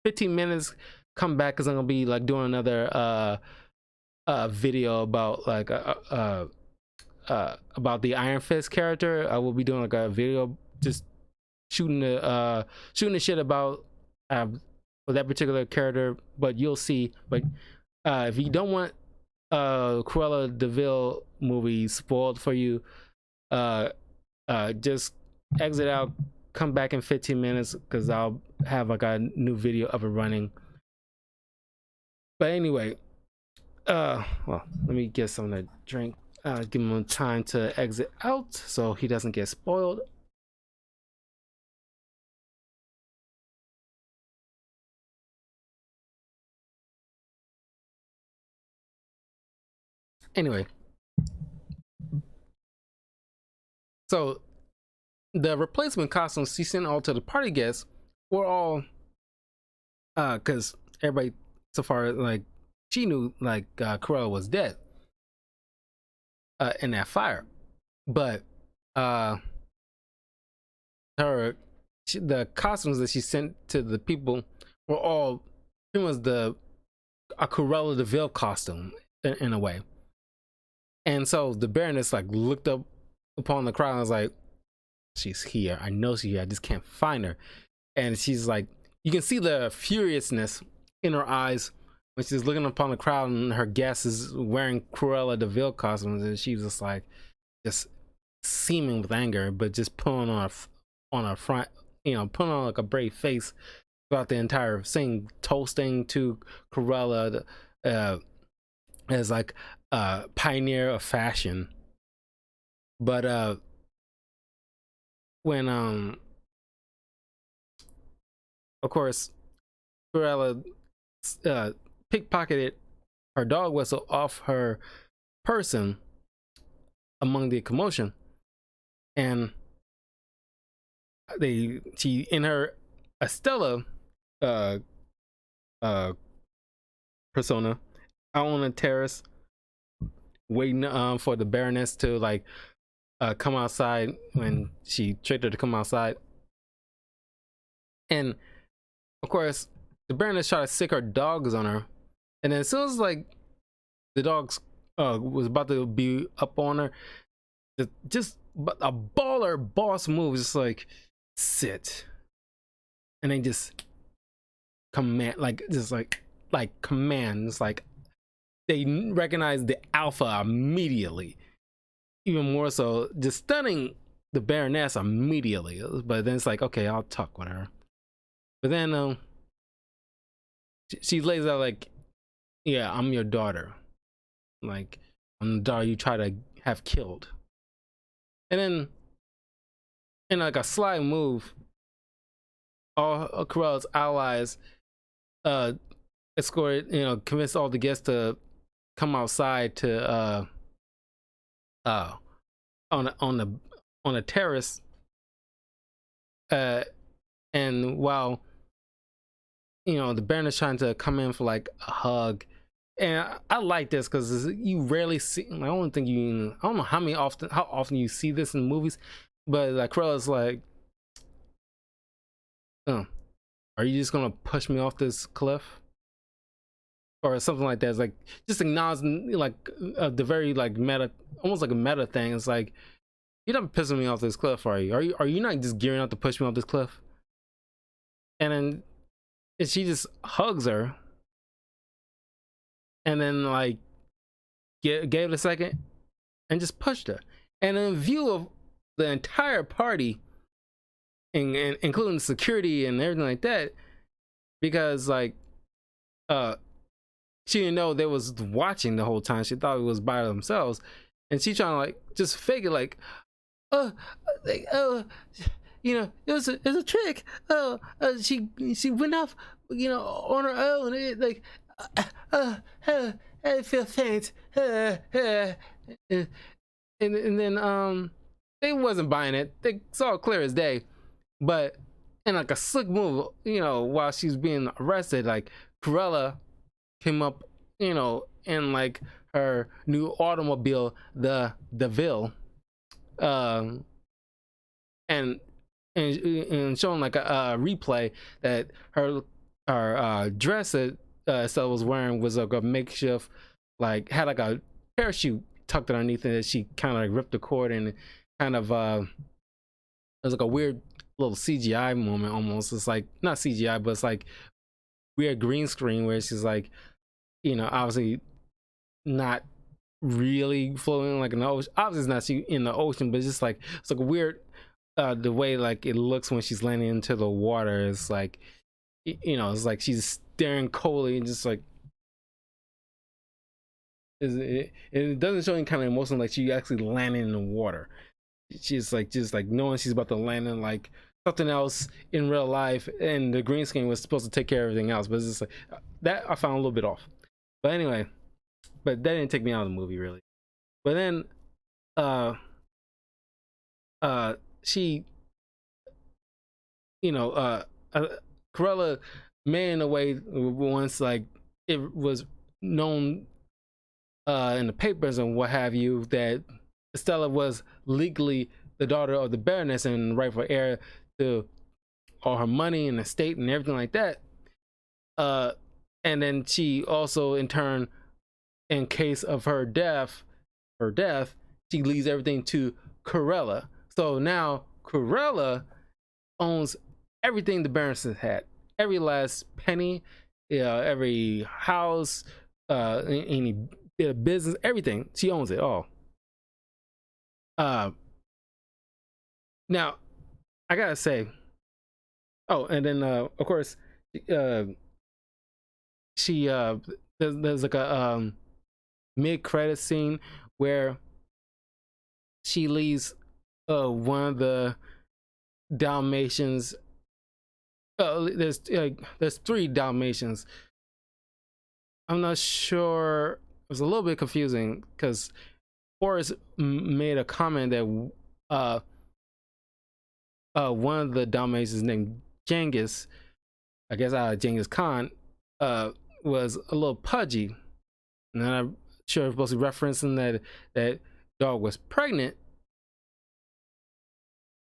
15 minutes, come back, because I'm gonna be like doing another video about like about the Iron Fist character. I will be doing like a video just shooting the shit about that particular character, but you'll see. But if you don't want Cruella DeVille movie spoiled for you, just exit out, come back in 15 minutes, because I'll have like a new video of it running. But anyway, well, let me get some to drink. Give him time to exit out so he doesn't get spoiled. Anyway, so the replacement costumes she sent all to the party guests were all because everybody so far, like, she knew like Cruella was dead in that fire, but the costumes that she sent to the people were all pretty much a Cruella DeVille costume in a way. And so the Baroness like looked up upon the crowd and was like, she's here, I know she's here, I just can't find her. And she's like, you can see the furiousness in her eyes when she's looking upon the crowd and her guest is wearing Cruella DeVille costumes, and she's just like, just seeming with anger, but just pulling on a front, putting on like a brave face throughout the entire scene, toasting to Cruella as like a pioneer of fashion. But when of course Cruella pickpocketed her dog whistle off her person among the commotion, and she in her Estella persona out on a terrace waiting for the Baroness to like come outside when she tricked her to come outside. And of course the Baroness tried to sick her dogs on her, and then as soon as like the dogs was about to be up on her, just a baller boss move, just like sit, and then just command, like just like commands, like they recognize the alpha immediately, even more so, just stunning the Baroness immediately. But then it's like, okay, I'll talk with her. But then she lays out like, yeah, I'm your daughter, like I'm the daughter you try to have killed. And then in like a sly move, all Cruella's allies escorted, convinced all the guests to come outside to on a terrace, and while the Baroness trying to come in for like a hug. And I like this because you rarely see, I don't know how often you see this in movies, but like Cruella's like, oh, are you just gonna push me off this cliff or something like that? It's like just acknowledging like the very like meta, almost like a meta thing. It's like, you're not pissing me off this cliff, are you? Are you not just gearing up to push me off this cliff? And then she just hugs her, and then like gave it a second and just pushed her. And in view of the entire party, including security and everything like that, because like she didn't know they was watching the whole time, she thought it was by themselves, and she trying to like just fake it like, uh, like, it was a trick. She went off, on her own. Uh, uh, uh, I feel faint. And, and then they wasn't buying it. They saw it clear as day. But in like a slick move, while she's being arrested, like Cruella came up, in like her new automobile, the DeVille, um, and and showing like a replay that her dress that Stella was wearing was like a makeshift, like had like a parachute tucked underneath it that she kind of like ripped the cord and kind of it was like a weird little CGI moment almost. It's like not CGI, but it's like weird green screen where she's like, obviously not really floating like in the ocean. Obviously, it's not she in the ocean, but it's just like it's like a weird the way like it looks when she's landing into the water. Is like, it's like she's staring coldly and just like it doesn't show any kind of emotion like she actually landing in the water. She's like just like knowing she's about to land in like something else in real life, and the green screen was supposed to take care of everything else, but it's just like that I found a little bit off. But anyway, but that didn't take me out of the movie really. But then uh she Cruella made in a way once like it was known in the papers and what have you that Stella was legally the daughter of the Baroness and rightful heir to all her money and estate and everything like that. And then she also, in turn, in case of her death, she leaves everything to Cruella. So now Cruella owns everything the Baroness had, every last penny, every house, any bit of business, everything. She owns it all. Now I gotta say, oh, and then of course, she there's like a mid credit scene where she leaves one of the Dalmatians. There's three Dalmatians. I'm not sure. It was a little bit confusing because Forrest made a comment that one of the Dalmatians named Genghis, I guess Genghis Khan, was a little pudgy, and I'm sure supposed to be referencing that dog was pregnant,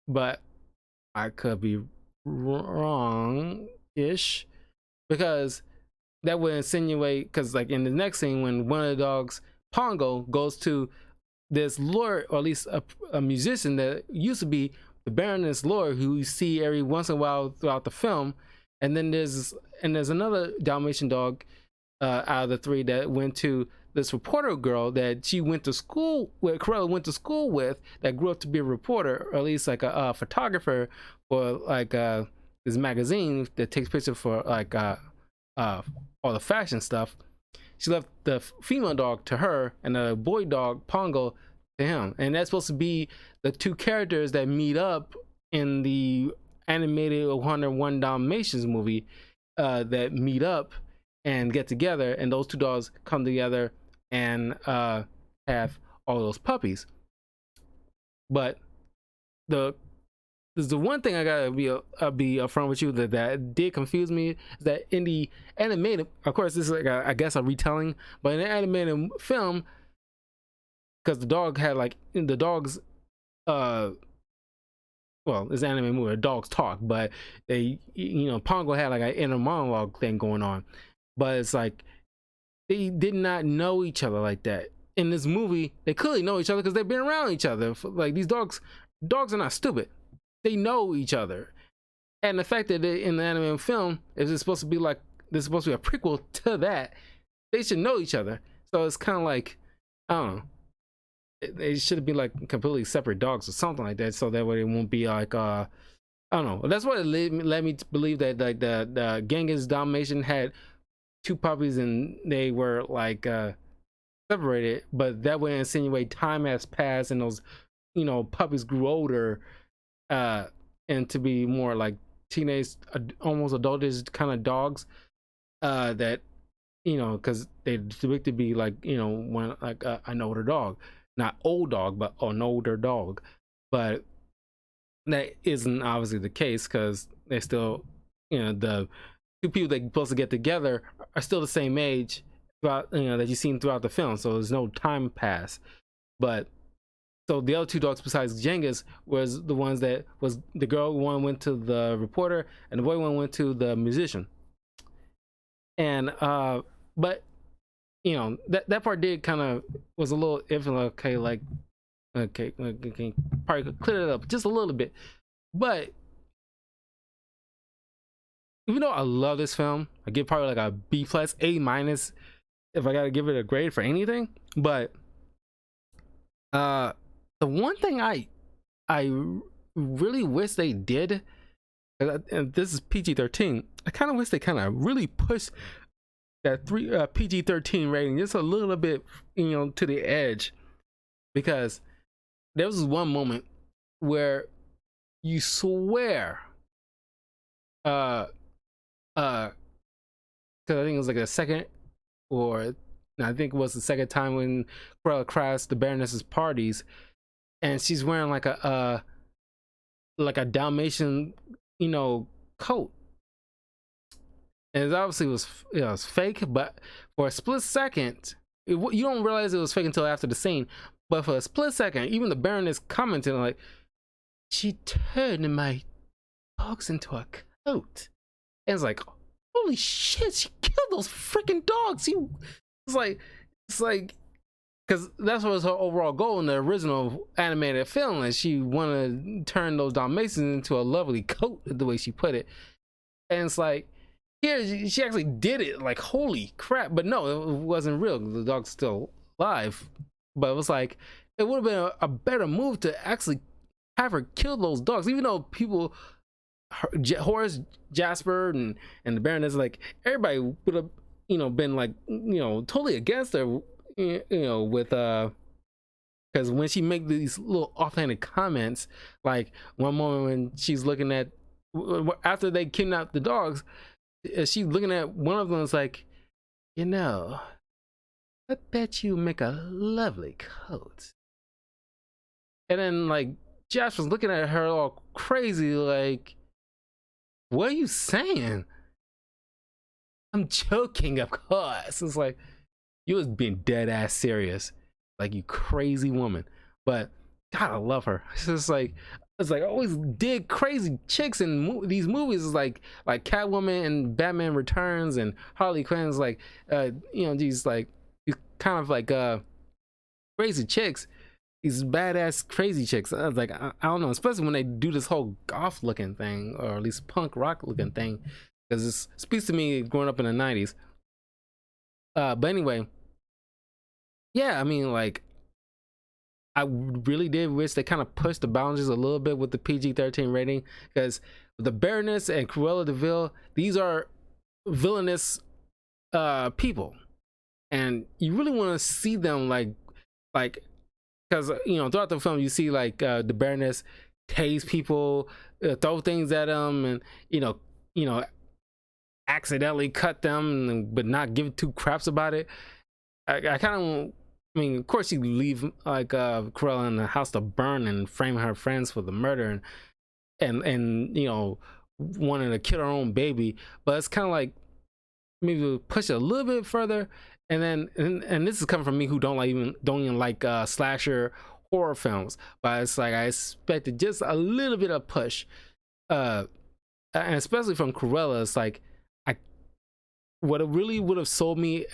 but I could be wrong-ish because that would insinuate, because like in the next scene when one of the dogs, Pongo, goes to this lawyer, or at least a musician that used to be the Baroness lawyer who you see every once in a while throughout the film, and then there's another Dalmatian dog out of the three that went to this reporter girl that she went to school with, Cruella went to school with, that grew up to be a reporter, or at least like a photographer for like this magazine that takes pictures for like all the fashion stuff. She left the female dog to her and the boy dog Pongo to him, and that's supposed to be the two characters that meet up in the animated 101 Dalmatians movie, that meet up and get together, and those two dogs come together and have all those puppies. But there's the one thing I gotta be upfront with you that did confuse me, is that in the animated, of course this is like I guess a retelling, but in the animated film, because the dog had like the dogs well, it's an anime movie, dogs talk, but they, Pongo had like an inner monologue thing going on, but it's like they did not know each other like that. In this movie, they clearly know each other because they've been around each other. Like these dogs are not stupid. They know each other, and the fact that they, in the anime film, is it's supposed to be like this is supposed to be a prequel to that, they should know each other. So it's kind of like, I don't know, they should be like completely separate dogs or something like that, so that way it won't be like I don't know. That's what it led me to believe that like the Genghis Dalmatian had two puppies and they were like separated, but that would insinuate time has passed and those puppies grew older, uh and to be more like teenage, almost adultish kind of dogs, that because they depict to be like one like an older dog, not old dog, but an older dog. But that isn't obviously the case, because they still, the two people that are supposed to get together are still the same age throughout, that you've seen throughout the film. So there's no time pass. But so the other two dogs besides Jenga's was the ones that was the girl one went to the reporter and the boy one went to the musician. And but that part did kind of was a little iffy. Like, okay, like okay, probably could clear it up just a little bit. But even though I love this film, I give probably like a B plus, A minus if I gotta give it a grade for anything. But the one thing I really wish they did, and this is PG-13, I kind of wish they kind of really pushed that PG-13 rating just a little bit, to the edge, because there was one moment where you swear, because I think it was like the second, or I think it was the second time when Cruella crashed the Baroness's parties, and she's wearing like a Dalmatian, coat, and it obviously was fake. But for a split second, you don't realize it was fake until after the scene. But for a split second, even the Baroness commented like, "She turned my dogs into a coat," and it's like, holy shit, she killed those freaking dogs. It's like because that's what was her overall goal in the original animated film, and she wanted to turn those Dalmatians into a lovely coat, the way she put it. And it's like, here she actually did it, like, holy crap. But no, it wasn't real. The dog's still alive. But it was like, it would have been a better move to actually have her kill those dogs, even though people, Horace, Jasper, and the Baroness, like, everybody would have been like, totally against her, with because when she make these little offhanded comments, like one moment when she's looking at, after they kidnap the dogs, she's looking at one of them, is like, I bet you make a lovely coat. And then like Josh was looking at her all crazy, like, what are you saying? I'm joking, of course. It's like, you was being dead ass serious, like, you crazy woman. But God, I love her. It's like I always dig crazy chicks in these movies. It's like Catwoman and Batman Returns and Harley Quinn's, like, these kind of like crazy chicks, these badass crazy chicks. I was like, I don't know, especially when they do this whole goth looking thing, or at least punk rock looking thing, because it speaks to me growing up in the 90s. But anyway, yeah, I mean, like, I really did wish they kind of pushed the boundaries a little bit with the PG-13 rating, because the Baroness and Cruella de Vil, these are villainous people, and you really want to see them like because throughout the film you see like the Baroness tase people, throw things at them, and accidentally cut them, but not give two craps about it. I kind of, I mean, of course, you leave like Cruella in the house to burn and frame her friends for the murder, and wanting to kill her own baby. But it's kind of like, maybe push it a little bit further. And then and this is coming from me, who don't even like slasher horror films, but it's like I expected just a little bit of push, and especially from Cruella. It's like, what it really would have sold me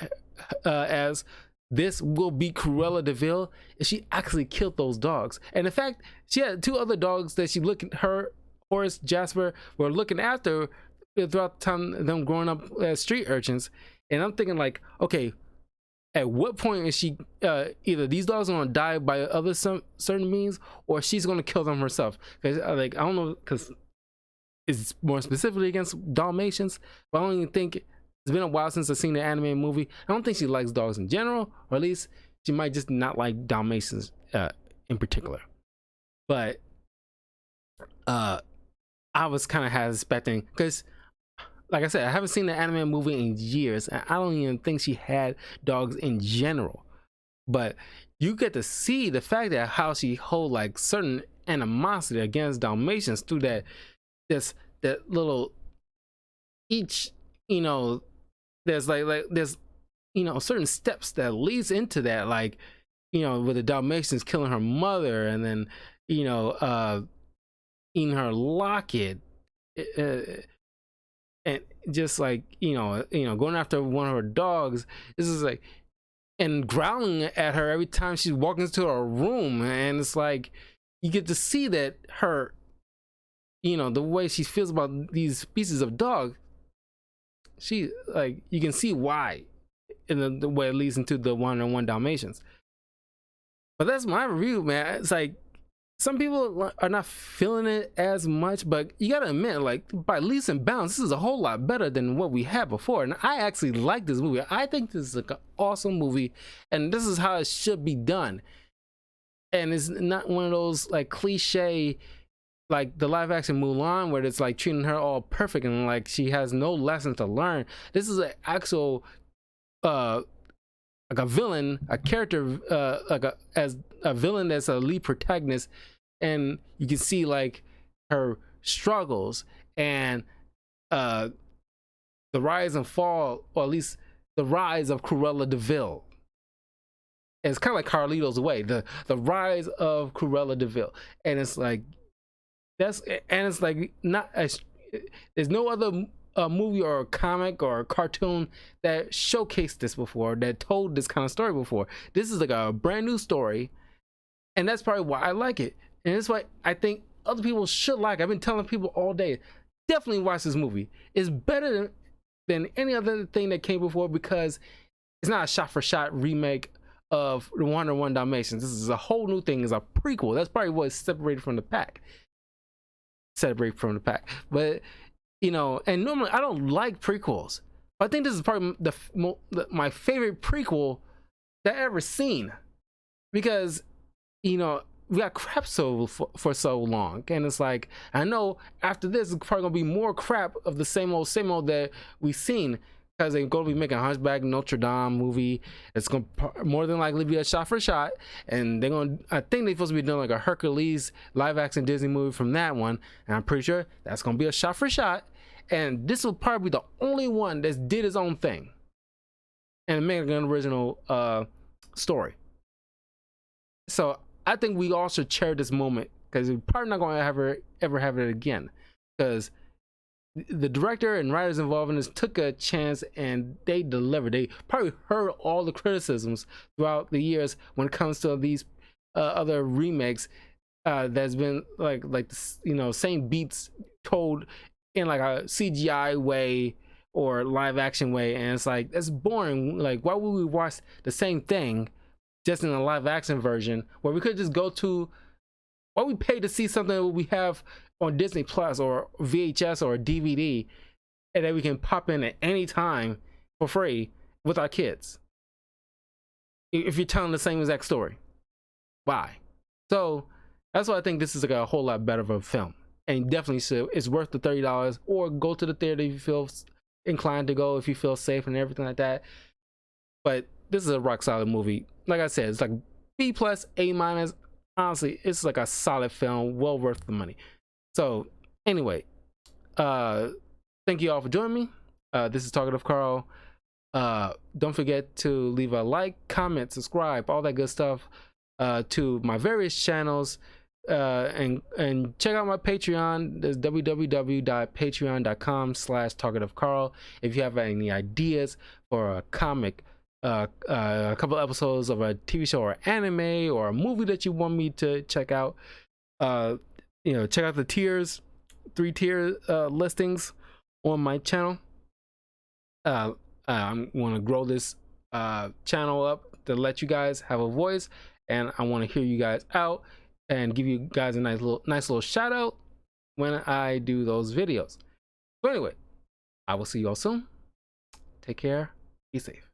as this will be Cruella de Vil if she actually killed those dogs. And in fact, she had two other dogs that her, Horace, Jasper, were looking after throughout the time of them growing up as street urchins. And I'm thinking like, okay, at what point is she either these dogs are gonna die by other certain means, or she's gonna kill them herself? Because like, I don't know, because it's more specifically against Dalmatians, but I don't even think, it's been a while since I've seen the animated movie. I don't think she likes dogs in general, or at least she might just not like Dalmatians in particular. But I was kind of expecting, because like I said, I haven't seen the anime movie in years, and I don't even think she had dogs in general. But you get to see the fact that how she hold like certain animosity against Dalmatians through that little each, you know, there's like there's, you know, certain steps that leads into that, like, you know, with the Dalmatians killing her mother, and then, you know, eating her locket, uh, and just like, going after one of her dogs. This is like, and growling at her every time she walks into her room, and it's like you get to see that her, the way she feels about these species of dog. She, like, you can see why in the way it leads into the 101 Dalmatians. But that's my review, man. It's like some people are not feeling it as much, but you gotta admit, like, by leaps and bounds, this is a whole lot better than what we had before. And I actually like this movie. I think this is like an awesome movie, and this is how it should be done. And it's not one of those like cliche, like the live action Mulan, where it's like treating her all perfect and like she has no lesson to learn. This is an actual like a villain, a character, as a villain that's a lead protagonist, and you can see like her struggles and the rise and fall, or at least the rise of Cruella de Vil. It's kind of like Carlito's Way, the rise of Cruella de Vil, and it's like it's like not as, there's no other movie or a comic or a cartoon that showcased this before, that told this kind of story before. This is like a brand new story, and that's probably why I like it, and that's why I think other people should like it. I've been telling people all day, definitely watch this movie. It's better than any other thing that came before, because it's not a shot-for-shot remake of the 101 Dalmatians. This is a whole new thing. It's a prequel. That's probably what's separated from the pack. But and normally I don't like prequels, but I think this is probably my favorite prequel that I ever seen, because we got crap for so long, and it's like, I know after this it's probably gonna be more crap of the same old that we've seen, because they're going to be making a Hunchback Notre Dame movie. It's going to more than likely be a shot for shot, and I think they're supposed to be doing like a Hercules live action Disney movie from that one, and I'm pretty sure that's going to be a shot for shot, and this will probably be the only one that did its own thing and make an original story. So I think we all should cherish this moment, because we're probably not going to ever have it again, because the director and writers involved in this took a chance and they delivered. They probably heard all the criticisms throughout the years when it comes to these other remakes that's been like same beats told in like a CGI way or live action way, and it's like, that's boring. Like, why would we watch the same thing just in a live action version, where we could just go to, why we pay to see something that we have on Disney Plus or VHS or DVD, and that we can pop in at any time for free with our kids, if you're telling the same exact story? Why? So that's why I think this is like a whole lot better of a film, and definitely should. It's worth the $30, or go to the theater if you feel inclined to go, if you feel safe and everything like that. But this is a rock solid movie. Like I said, it's like B+, A-. Honestly, it's like a solid film, well worth the money. So anyway, thank you all for joining me. This is Talkative Carl. Don't forget to leave a like, comment, subscribe, all that good stuff to my various channels, and check out my Patreon. There's www.patreon.com/talkativecarl. If you have any ideas for a comic, a couple episodes of a TV show or anime or a movie that you want me to check out, check out the tiers, 3-tier listings on my channel. I'm want to grow this channel up to let you guys have a voice, and I want to hear you guys out and give you guys a nice little shout out when I do those videos. So anyway, I will see you all soon. Take care. Be safe.